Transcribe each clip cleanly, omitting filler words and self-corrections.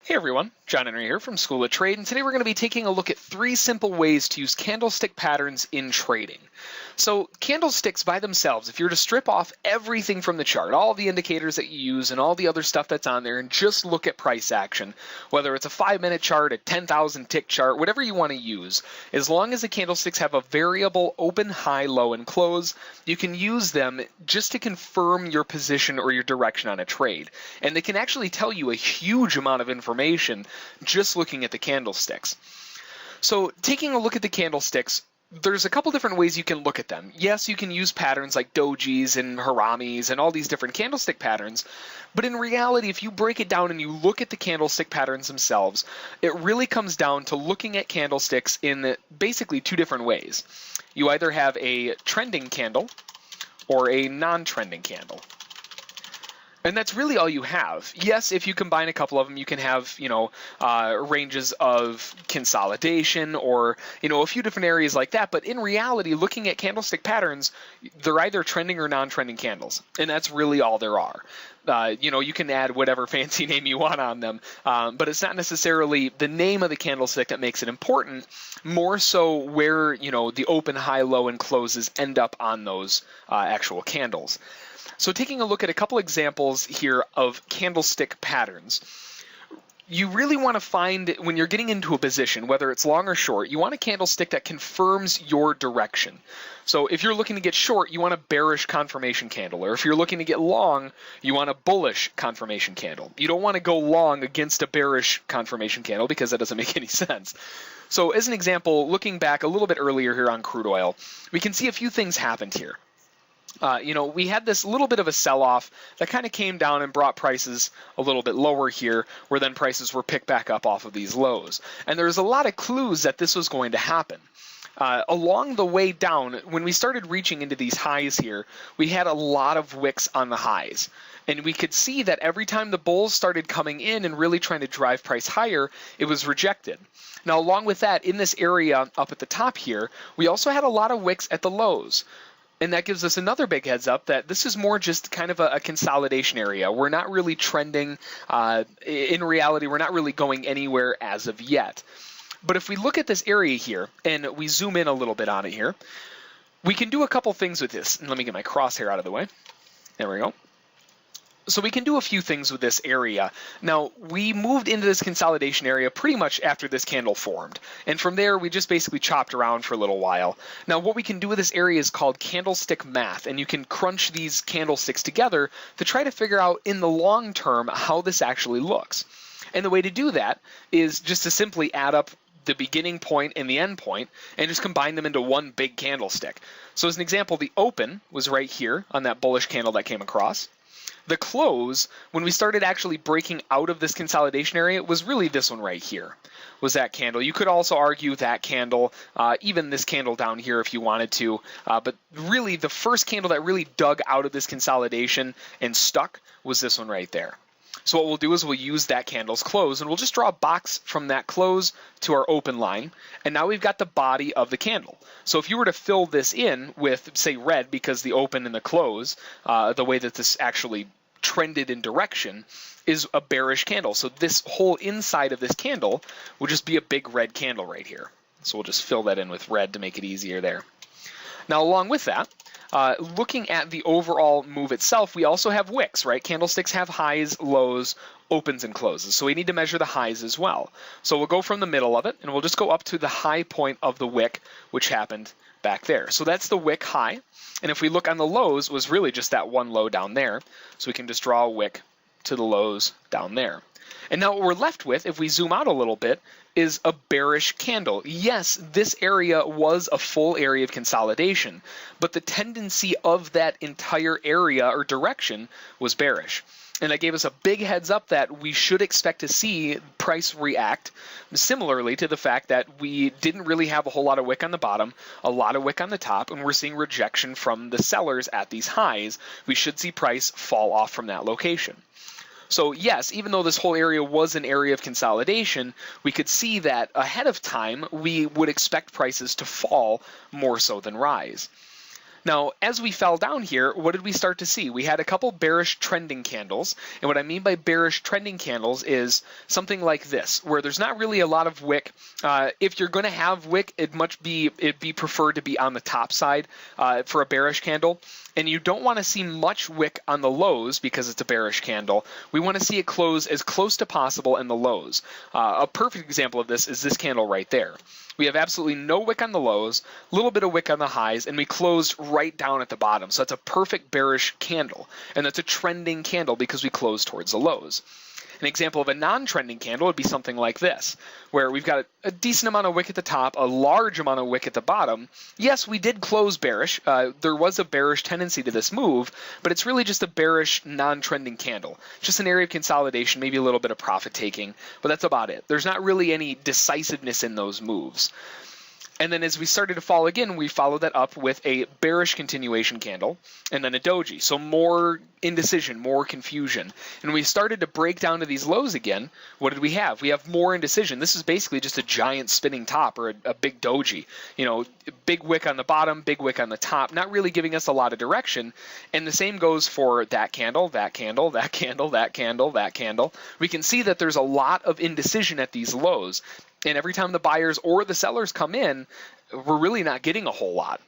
Hey everyone, John Henry here from School of Trade, and today we're going to be taking a look at 3 simple ways to use candlestick patterns in trading. So candlesticks by themselves, if you're to strip off everything from the chart, all the indicators that you use and all the other stuff that's on there, and just look at price action, whether it's a 5-minute chart, a 10,000 tick chart, whatever you want to use, as long as the candlesticks have a variable open, high, low, and close, you can use them just to confirm your position or your direction on a trade. And they can actually tell you a huge amount of information just looking at the candlesticks. So taking a look at the candlesticks, there's a couple different ways you can look at them. Yes, you can use patterns like dojis and haramis and all these different candlestick patterns, but in reality, if you break it down and you look at the candlestick patterns themselves, it really comes down to looking at candlesticks in basically 2 different ways. You either have a trending candle or a non-trending candle. And that's really all you have. Yes, if you combine a couple of them, you can have, ranges of consolidation or, a few different areas like that. But in reality, looking at candlestick patterns, they're either trending or non-trending candles. And that's really all there are. You can add whatever fancy name you want on them, but it's not necessarily the name of the candlestick that makes it important, more so where, the open, high, low, and closes end up on those actual candles. So taking a look at a couple examples here of candlestick patterns, you really want to find, when you're getting into a position, whether it's long or short, you want a candlestick that confirms your direction. So if you're looking to get short, you want a bearish confirmation candle, or if you're looking to get long, you want a bullish confirmation candle. You don't want to go long against a bearish confirmation candle because that doesn't make any sense. So as an example, looking back a little bit earlier here on crude oil, we can see a few things happened here. We had this little bit of a sell-off that kind of came down and brought prices a little bit lower here, where then prices were picked back up off of these lows. And there's a lot of clues that this was going to happen. Along the way down, when we started reaching into these highs here, we had a lot of wicks on the highs. And we could see that every time the bulls started coming in and really trying to drive price higher, it was rejected. Now, along with that, in this area up at the top here, we also had a lot of wicks at the lows. And that gives us another big heads up that this is more just kind of a consolidation area. We're not really trending. In reality, we're not really going anywhere as of yet. But if we look at this area here and we zoom in a little bit on it here, we can do a couple things with this. And let me get my crosshair out of the way. There we go. So we can do a few things with this area. Now, we moved into this consolidation area pretty much after this candle formed. And from there, we just basically chopped around for a little while. Now, what we can do with this area is called candlestick math. And you can crunch these candlesticks together to try to figure out in the long term how this actually looks. And the way to do that is just to simply add up the beginning point and the end point and just combine them into one big candlestick. So as an example, the open was right here on that bullish candle that came across. The close, when we started actually breaking out of this consolidation area, was really this one right here, was that candle. You could also argue that candle, even this candle down here if you wanted to, but really the first candle that really dug out of this consolidation and stuck was this one right there. So what we'll do is we'll use that candle's close, and we'll just draw a box from that close to our open line, and now we've got the body of the candle. So if you were to fill this in with, say, red, because the open and the close, the way that this actually trended in direction is a bearish candle. So this whole inside of this candle will just be a big red candle right here. So we'll just fill that in with red to make it easier there. Now, along with that, looking at the overall move itself, we also have wicks, right? Candlesticks have highs, lows, opens, and closes. So we need to measure the highs as well. So we'll go from the middle of it, and we'll just go up to the high point of the wick, which happened back there. So that's the wick high. And if we look on the lows, it was really just that one low down there. So we can just draw a wick to the lows down there. And now what we're left with, if we zoom out a little bit, is a bearish candle. Yes, this area was a full area of consolidation, but the tendency of that entire area or direction was bearish. And that gave us a big heads up that we should expect to see price react similarly to the fact that we didn't really have a whole lot of wick on the bottom, a lot of wick on the top, and we're seeing rejection from the sellers at these highs. We should see price fall off from that location. So yes, even though this whole area was an area of consolidation, we could see that ahead of time we would expect prices to fall more so than rise. Now, as we fell down here, what did we start to see? We had a couple bearish trending candles, and what I mean by bearish trending candles is something like this, where there's not really a lot of wick. If you're going to have wick, it'd be preferred to be on the top side for a bearish candle, and you don't want to see much wick on the lows because it's a bearish candle. We want to see it close as close to possible in the lows. A perfect example of this is this candle right there. We have absolutely no wick on the lows, a little bit of wick on the highs, and we closed right down at the bottom. So that's a perfect bearish candle, and that's a trending candle because we closed towards the lows. An example of a non-trending candle would be something like this, where we've got a decent amount of wick at the top, a large amount of wick at the bottom. Yes, we did close bearish. There was a bearish tendency to this move, but it's really just a bearish non-trending candle. Just an area of consolidation, maybe a little bit of profit taking, but that's about it. There's not really any decisiveness in those moves. And then as we started to fall again, we followed that up with a bearish continuation candle and then a doji. So more indecision, more confusion. And we started to break down to these lows again. What did we have? We have more indecision. This is basically just a giant spinning top or a big doji. You know, big wick on the bottom, big wick on the top, not really giving us a lot of direction. And the same goes for that candle, that candle, that candle, that candle, that candle. We can see that there's a lot of indecision at these lows. And every time the buyers or the sellers come in, we're really not getting a whole lot.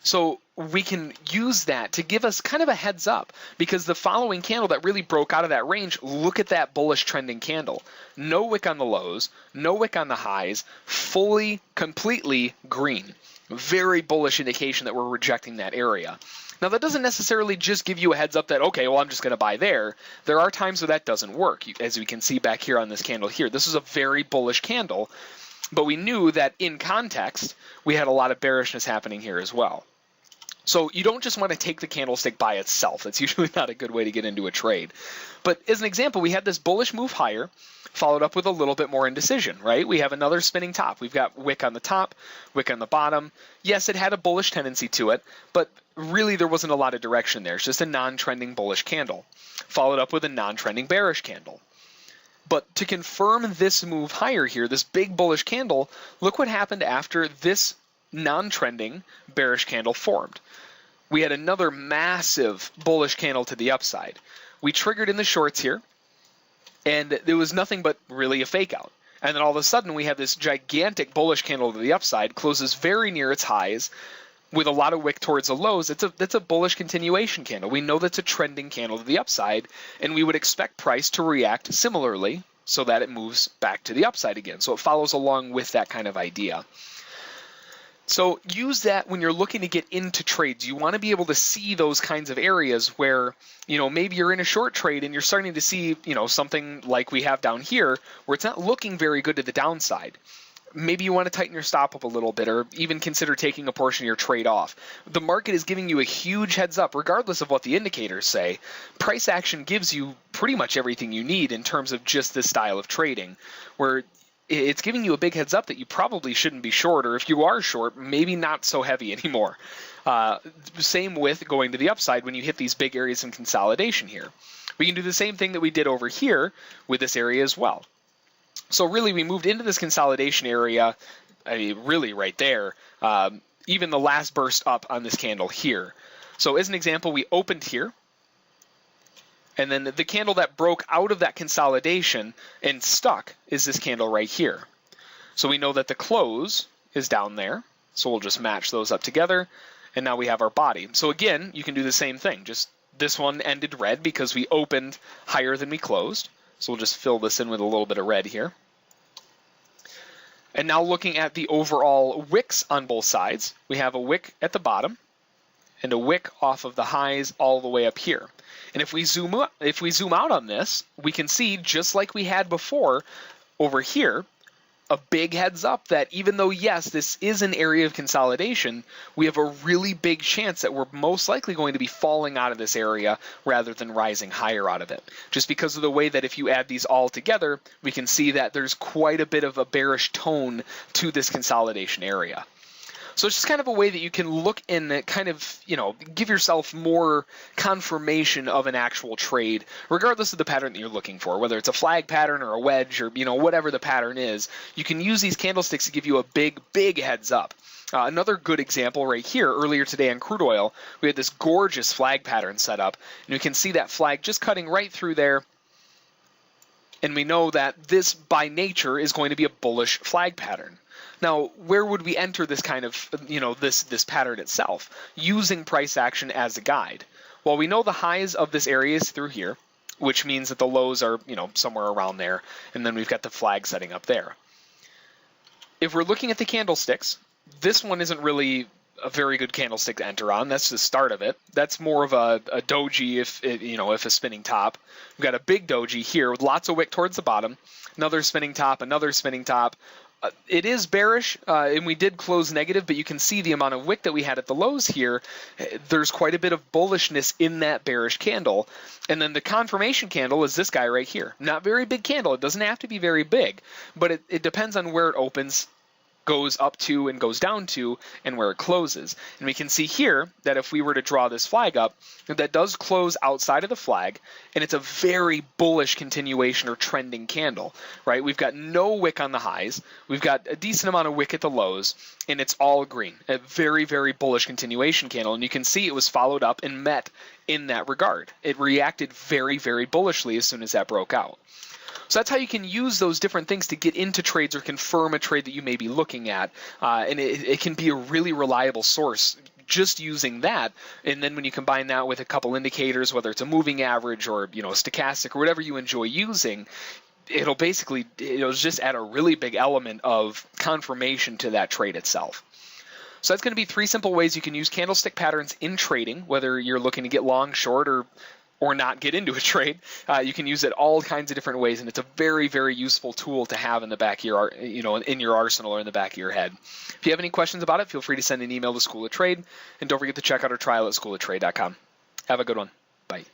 So we can use that to give us kind of a heads up, because the following candle that really broke out of that range, look at that bullish trending candle. No wick on the lows, no wick on the highs, fully, completely green. Very bullish indication that we're rejecting that area. Now, that doesn't necessarily just give you a heads up that, okay, well, I'm just going to buy there. There are times where that doesn't work, as we can see back here on this candle here. This is a very bullish candle, but we knew that in context, we had a lot of bearishness happening here as well. So you don't just want to take the candlestick by itself. That's usually not a good way to get into a trade. But as an example, we had this bullish move higher, followed up with a little bit more indecision, right? We have another spinning top. We've got wick on the top, wick on the bottom. Yes, it had a bullish tendency to it, but really there wasn't a lot of direction there. It's just a non-trending bullish candle, followed up with a non-trending bearish candle. But to confirm this move higher here, this big bullish candle, look what happened after this non-trending bearish candle formed. We had another massive bullish candle to the upside. We triggered in the shorts here, and there was nothing but really a fake out. And then all of a sudden we have this gigantic bullish candle to the upside, closes very near its highs with a lot of wick towards the lows. That's a bullish continuation candle. We know that's a trending candle to the upside, and we would expect price to react similarly so that it moves back to the upside again. So it follows along with that kind of idea. So use that when you're looking to get into trades. You want to be able to see those kinds of areas where, you know, maybe you're in a short trade and you're starting to see, you know, something like we have down here where it's not looking very good to the downside. Maybe you want to tighten your stop up a little bit, or even consider taking a portion of your trade off. The market is giving you a huge heads up, regardless of what the indicators say. Price action gives you pretty much everything you need in terms of just this style of trading, where it's giving you a big heads up that you probably shouldn't be short, or if you are short, maybe not so heavy anymore. Same with going to the upside when you hit these big areas of consolidation here. We can do the same thing that we did over here with this area as well. So really, we moved into this consolidation area, really right there, even the last burst up on this candle here. So as an example, we opened here, and then the candle that broke out of that consolidation and stuck is this candle right here. So we know that the close is down there, so we'll just match those up together, and now we have our body. So again, you can do the same thing. Just this one ended red because we opened higher than we closed. So we'll just fill this in with a little bit of red here. And now looking at the overall wicks on both sides, we have a wick at the bottom and a wick off of the highs all the way up here. And if we zoom out on this, we can see, just like we had before over here, a big heads up that even though, yes, this is an area of consolidation, we have a really big chance that we're most likely going to be falling out of this area rather than rising higher out of it. Just because of the way that if you add these all together, we can see that there's quite a bit of a bearish tone to this consolidation area. So it's just kind of a way that you can look and kind of, give yourself more confirmation of an actual trade, regardless of the pattern that you're looking for, whether it's a flag pattern or a wedge or, whatever the pattern is. You can use these candlesticks to give you a big heads up. Another good example right here, earlier today on crude oil, we had this gorgeous flag pattern set up, and we can see that flag just cutting right through there. And we know that this, by nature, is going to be a bullish flag pattern. Now, where would we enter this kind of, this pattern itself? Using price action as a guide. Well, we know the highs of this area is through here, which means that the lows are, somewhere around there, and then we've got the flag setting up there. If we're looking at the candlesticks, this one isn't really a very good candlestick to enter on. That's the start of it. That's more of a doji if a spinning top. We've got a big doji here with lots of wick towards the bottom. Another spinning top, another spinning top. It is bearish, and we did close negative, but you can see the amount of wick that we had at the lows here. There's quite a bit of bullishness in that bearish candle. And then the confirmation candle is this guy right here. Not very big candle. It doesn't have to be very big, but it depends on where it opens, goes up to and goes down to, and where it closes. And we can see here that if we were to draw this flag up, that does close outside of the flag, and it's a very bullish continuation or trending candle, right? We've got no wick on the highs, we've got a decent amount of wick at the lows, and it's all green. A very bullish continuation candle, and you can see it was followed up and met in that regard. It reacted very bullishly as soon as that broke out. So that's how you can use those different things to get into trades or confirm a trade that you may be looking at. And it can be a really reliable source just using that. And then when you combine that with a couple indicators, whether it's a moving average or, a stochastic or whatever you enjoy using, it'll just add a really big element of confirmation to that trade itself. So that's going to be 3 simple ways you can use candlestick patterns in trading, whether you're looking to get long, short, or not get into a trade. You can use it all kinds of different ways, and it's a very useful tool to have in the back of your, in your arsenal or in the back of your head. If you have any questions about it, feel free to send an email to School of Trade, and don't forget to check out our trial at schoolattrade.com. Have a good one. Bye.